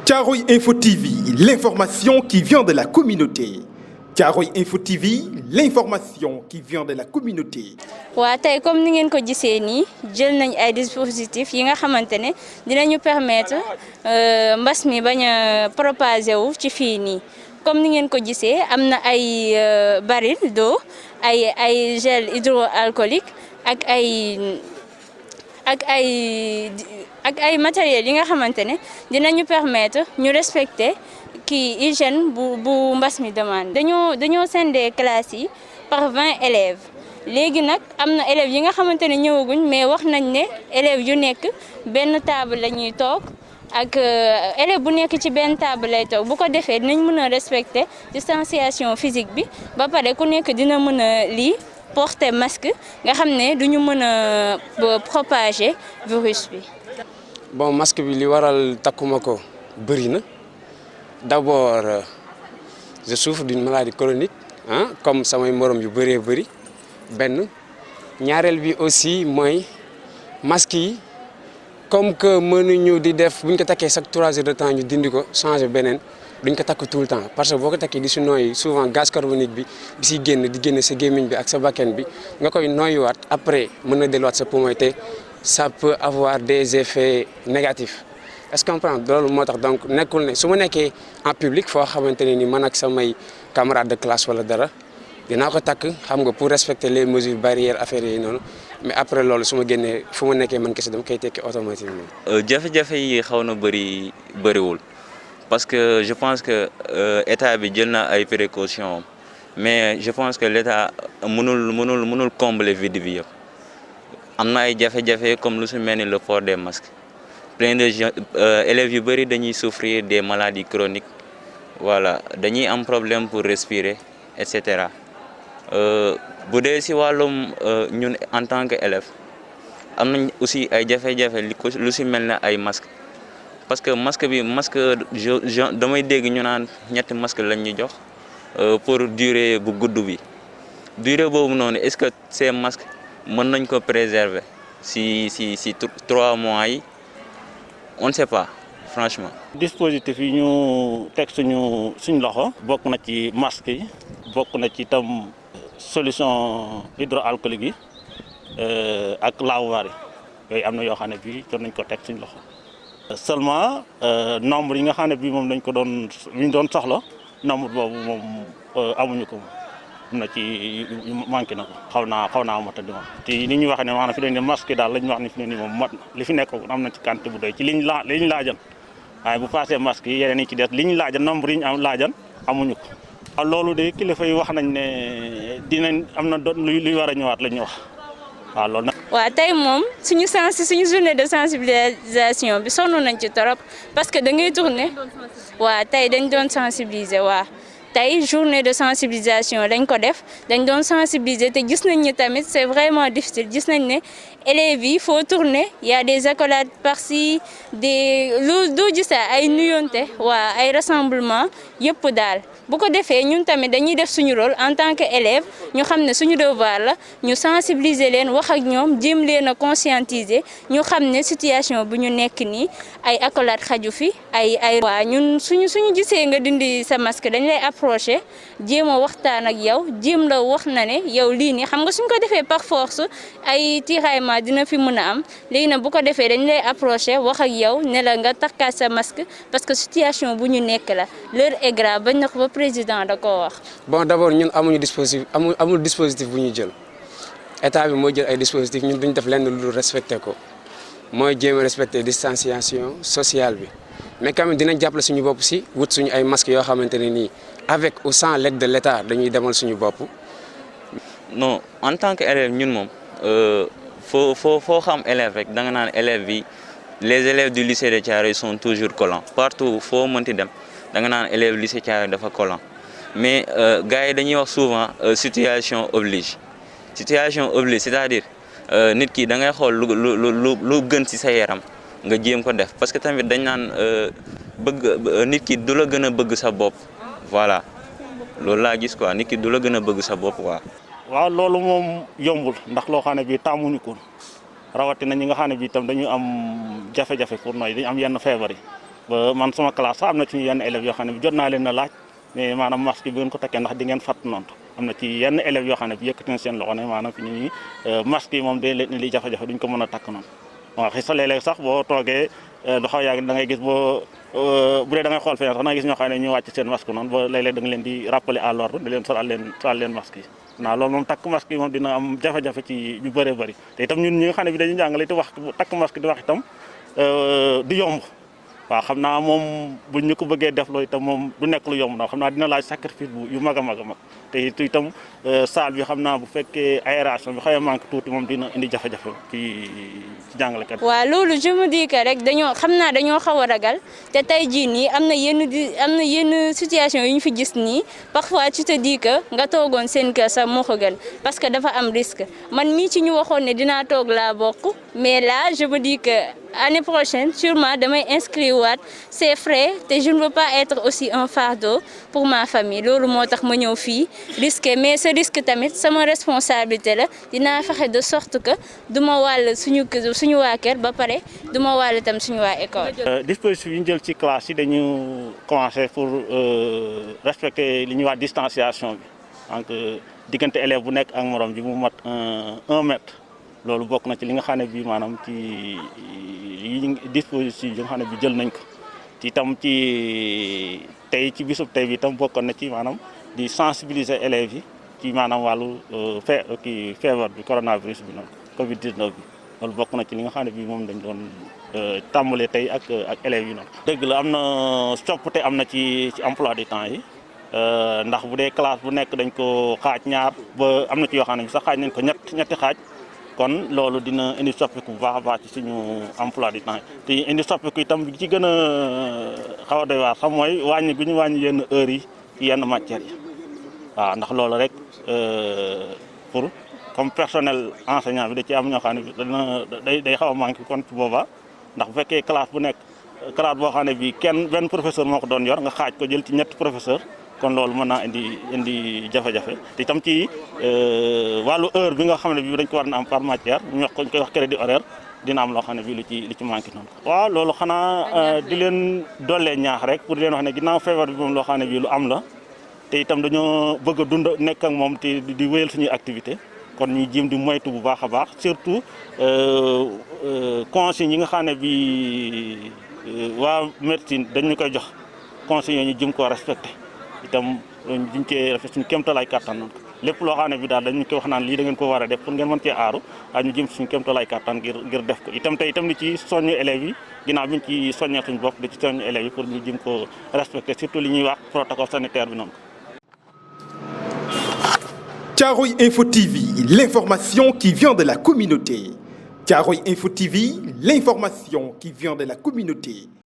Thiaroye Info TV, l'information qui vient de la communauté. Thiaroye Info TV, l'information qui vient de la communauté. waa tey comme ni ngeen ko gisee nii jël nañ ay dispositifs yi nga xamante ne dinañu permettre mbas mi bañ a propager wu ci fii nii comme ni ngeen ko gisee am na ay baril d'eau ay gel hydroalcoolique ak ay matériels yi nga xamante ne dinañu permettre ñu respecter hygiène bu mbas mi demande. dañoo scindé classe yi par 20 élèves. léegi nag am na élèves yi nga xamante ne ñëwaguñ mais wax nañ ne élèves yu nekk benn table la ñuy toog ak élève bu nekk ci benn table lay toog bu ko defee dinañ mën a respecter distanciation physique bi ba pare ku nekk dina mën a porter masque nga xam ne duñu mën a propager virus bi. bon masque bi li waral takkuma ko bëri na d'abord je souffre d'une maladie chronique comme samay morom yu bëree bëri. benn ñaareel bi aussi mooy masque yi comme que mënuñu di def buñ ko takkee chaque 3 heures de temps ñu dindi ko changer beneen duñ ko takk tout le temps parce que boo ko takkee di si nooyi souvent gaz carbonique bi di si di génn sa gémmiñ bi ak sa bakken bi nga koy nooyiwaat après mën na delluwaat sa poumon te ça peut avoir des effets négatifs. est-ce que comprendre loolu moo tax donc nekkul ne su ma nekkee en public foo xamante ne ni man ak samay camarades de classe wala dara. dinaa ko takk xam nga pour respecter les mesures barrières affaires yi noonu mais après loolu su ma génnee fu ma nekkee man kese dama koy tekki automatiquement. jafe-jafe yi xaw na bëriwul parce que je pense que état bi jël na ay précautions mais je pense que l'état mënul combler vide bi yëpp am na ay jafe-jafe comme lu su mel ni le port des masques plein de gens élèves yu bëri dañuy souffrir des maladies chroniques voilà dañuy am problème pour respirer et cetera. bu dee si wàllum ñun en tant que élève am nañ aussi ay jafe-jafe lu si mel ne ay masque parce que masque damay dégg ñu naan ñetti masque lañ ñu jox pour durée bu gudd bi durée boobu noonu est-ce que ces masques mën nañ ko préserver si 3 mois yi on ne sait pas franchement. dispositif yi ñu teg suñu loxo bokk na ci masque yi bokk na ci tam solution hydroalcoolique yi ak lavoir yi yooyu am na yoo xam ne bii jot nañ ko teg suñu loxo. seulement nombre yi nga xam ne bii moom dañ ko doon soxla nombre boobu moom amuñu ko am na ci manqué na ko xaw naa mot a di moom. ci ni ñu waxee ne maanaam fi ne nii masque daal lañ wax ni fi ne nii moom mat li fi nekk am na ci quantité bu doy ci liñ laajan waaye bu passé masque yi yeneen yi ci des liñ laajan nombre yi ñu am laajan amuñu ko. waaw loolu de kilifa yi wax nañ ne dinañ am na luy war a ñëwaat la ñu wax waaw loolu nag. waaw tey moom suñu journée de sensibilisation bi sonn nañ ci torop parce que da ngay tourner waaw tey dañ doon sensibiliser waaw tey journée de sensibilisation dañ ko def dañ doon sensibiliser te gis nañ ni tamit c'est vraiment difficile gis nañ ne élèves yi faut tourner y a des accolades par-ci doo gis ay nuyonte waa ay rassemblement yëpp daal bu ko defee ñun tamit dañuy def suñu rôle en tant que élève ñu xam ne suñu devoir la ñu sensibiliser leen wax ak ñoom jéem leen a conscientiser ñu xam ne situation bu ñu nekk nii ay accolades xaju fi waa ñun suñu gisee nga dindi sa masque dañ lay approcher jéem a waxtaan ak yow jéem la wax na ne yow lii nii xam nga suñ ko defee par force ay tiraillement dina fi mën a am léegi nag bu ko defee dañ lay approcher wax ak yow ne la nga takkaat sa masque parce que situation bu ñu nekk la l'heure est grave bañ na ko ba président da koo wax. bon d'abord ñun amul dispositif bu ñu jël état bi mooy jël ay dispositifs ñun duñ def lenn lu respecté ko mooy jéem a respecter distanciation sociale bi mais quand même dinañ jàppale suñu bopp si wut suñu ay masques yoo xamante ne nii avec ou sans l'aide de l'état dañuy demal suñu bopp. non en tant que élève ñun moom foo xam élève rek da nga naan élèves bi les élèves du lycée de Thiaroye sont toujours collants partout foo mënti dem da nga naan élève lycée Thiaroye dafa collant mais gars yi dañuy wax souvent situation oblige c'est-à-dire nit ki da ngay xool lu gën ci sa yaram nga jéem ko def parce que tamit dañ naan nit ki du la gën a bëgg sa bopp voilà loolu laa gis quoi nit ki du la gën a bëgg sa bopp quoi. waaw loolu moom yombul ndax loo xam ne bii tàmmuñu ko rawatina ñi nga xam ne bii itam dañu am jafe-jafe pour nooy dañu am yenn feebar yi ba man sama classe sax am na ci yenn élèves yoo xam ne bi jot naa leen a laaj mais maanaam masque bi ngeen ko takkee ndax di ngeen fàtt noonu am na ci yenn élèves yoo xam ne bi yëkkati na seen loxo ne maanaam fi ni masque yi moom day leen li jafe-jafe duñ ko mën a takk noonu waaw xëy sa léeg-léeg sax boo toogee lu xaw yàgg da ngay gis boo bu dee da ngay xool feneen sax da ngay gis ñoo xam ne ñu wàcc seen masque noonu ba léeg-léeg da nga leen di rappeler à l'ordre di leen solal leen masque yi naa loolu moom takk masque yi moom dina am jafe-jafe ci ñu bëree bëri te itam ñun ñi nga xam ne bi dañuy jàngale te wax takk masque di wax itam du yomb waaw xam naa moom buñ ñu ko bëggee def loolu itam moom du nekk lu yomb na xam naa dina laaj sacrifice bu yu mag a mag a mag te itam salle bi xam naa bu fekkee aération bi xëy na manque tuuti moom dina indi jafe-jafe ci jàngalekat. waaw loolu je me dis que rek dañoo xaw a ragal te tey jii nii am na yenn situation yu ñu fi gis nii parfois tu te dis que nga toogoon seen kër sax moo ko gën parce que dafa am risque man mii ci ñu waxoon ne dinaa toog laa bokk mais là je me dis que année prochaine sûrement damay inscrire waat c'est frais te je ne veux pas être aussi un fardeau pour ma famille loolu moo tax ma ñëw fii risqué mais ce risque tamit sama responsabilité la dinaa fexe de sorte que du ma wàll suñu waa kër ba pare du ma wàll tam suñu waa école. dispositif yi ñu jël ci classe yi dañu commencer pour respecter li ñuy wax distanciation bi donc diggante élève bu nekk ak morom ji mu mat 1 mètre. loolu bokk na ci li nga xam ne bii maanaam ci dispositif yi nga xam ne bi jël nañ ko ci itam ci tey ci bisub tey bi itam bokkoon na ci maanaam di sensibiliser élèves yi ci maanaam wàllu feebar bi coronavirus bi noonu Covid 19 bi loolu bokk na ci li nga xam ne bii moom dañ doon tàmbalee tey ak élèves yi noonu. dëgg la am na coppite am na ci emploi du temps yi ndax bu dee classe bu nekk dañ ko xaaj ñaar ba am na ci yoo xam ne bi sax xaaj nañ ko ñetti xaaj. kon loolu dina indi soppiku bu baax a baax ci suñu emploi du temps te indi soppiku itam bi ci gën a xaw a doy waar sax mooy wàññi bi ñu wàññi yenn heures yi ci yenn matières yi waaw ndax loolu rek pour comme personnel enseignant bi da ci am ñoo xam ne day xaw a manqué kon ci boobaa ndax bu fekkee classe bu nekk classe boo xam ne bii benn professeur moo ko doon yor nga xaaj ko jël ci ñetti professeur kon loolu mën naa indi jafe-jafe te itam ci wàllu heure bi nga xam ne bii dañ ko war na am par matière ñu koy wax crédit horaire dina am loo xam ne bii lu ci manqué noonu. waaw loolu xanaa di leen dollee ñaax rek pour di leen wax ne ginnaaw feebar bi moom loo xam ne bii lu am la te itam dañoo bëgg a dund nekk ak moom te di wéyal suñuy activité kon ñuy jéem di moytu bu baax a baax surtout consignes yi nga xam ne bii waa médecine dañu koy jox consignes yooyu ñu jëm koo respecté. itam duñ cee rafet suñu kéemtalaay kàttan noonu lépp loo xam ne bi daal dañu koy wax naan lii da ngeen ko war a def pour ngeen mën cee aaru ñu jëm suñu kéemtalaay kàttan ngir def ko itam di ci soññu élèves yi ginnaaw bi ñu ci soññee suñu bopp di ci soññu élèves yi pour ñu jëm ko respecter surtout li ñuy wax protocole sanitaire bi noonu. Thiaroye Info TV, l'information qui vient de la communauté. Thiaroye Info TV, l'information qui vient de la communauté.